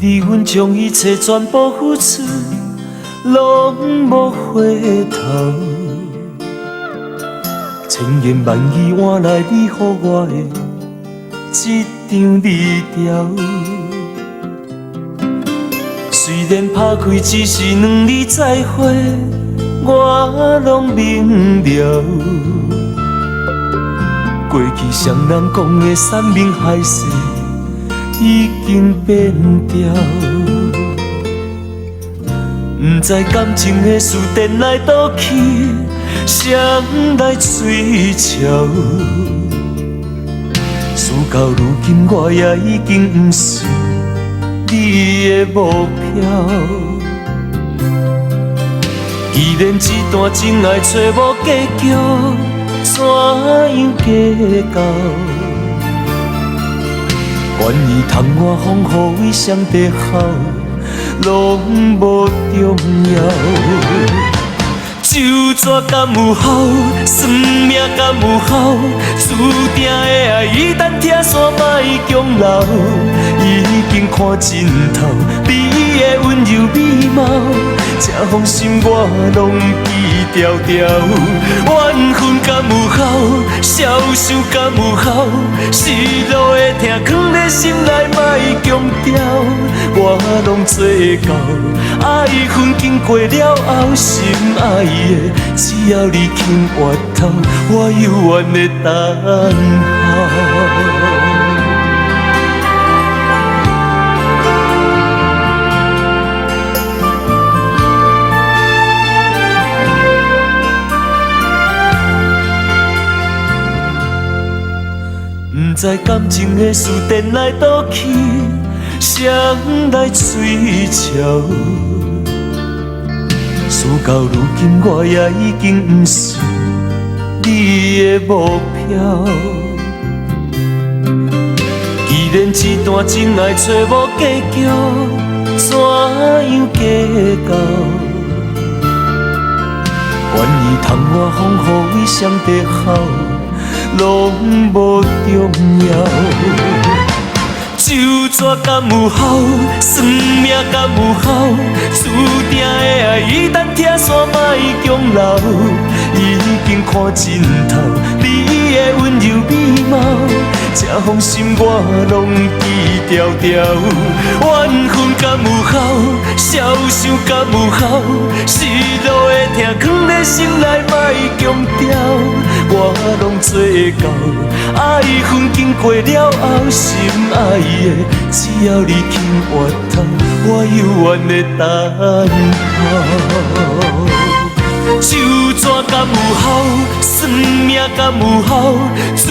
你，阮将一切全部付出，拢无回头。千言万语换来你予我的一张字条。虽然拍开只是两字再会，我拢明了。过去双人讲的山盟海誓，已经变调。不知感情的事颠来倒去，谁来追求？事到如今，我也已经不是你的目标。既然这段情爱找无结局，怎样计较？愿意通我风雨为谁地好，拢无重要。酒泉敢有效？算命敢有效？注定的爱已等拆散，莫强留。已经看尽头，你的温柔美貌，这封心我拢记牢牢。缘分敢有效？消受敢有效？失落的痛藏在心内，莫强调。我拢做到，爱恨经过了后，心爱的只要你肯回头，我犹原会等候。不知感情的事颠来倒去，谁来追求？事到如今，我也已经不是你的目标。既然这段情爱找无结局，怎样计较？愿意通我风雨为谁地好，拢无重要。酒泉敢有效？算命敢有效？注定的爱已等拆散，莫强留。已经看尽头，你的温柔美貌，这封心我拢记牢牢。缘分敢有效？消受敢有效？失落的痛藏在心内，莫强调。我拢做到，爱恨经过了后，心爱的只要你肯回头，我犹原会等候。酒泉敢有效？算命敢有效？注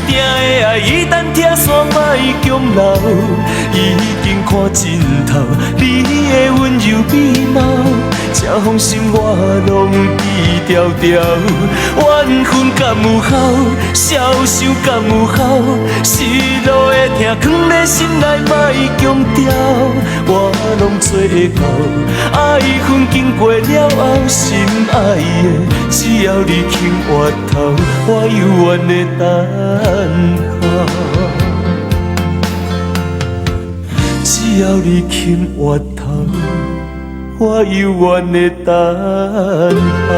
定的爱已等拆散，莫强留。已经看尽头，你的温柔美貌，这封心我拢记牢牢。缘分敢有效？消受敢有效？失落的痛藏在心内，莫强调。我拢做到，爱恨经过了后，心爱的只要你肯回头，我犹原会等候。只要你肯回头，我犹原会等候。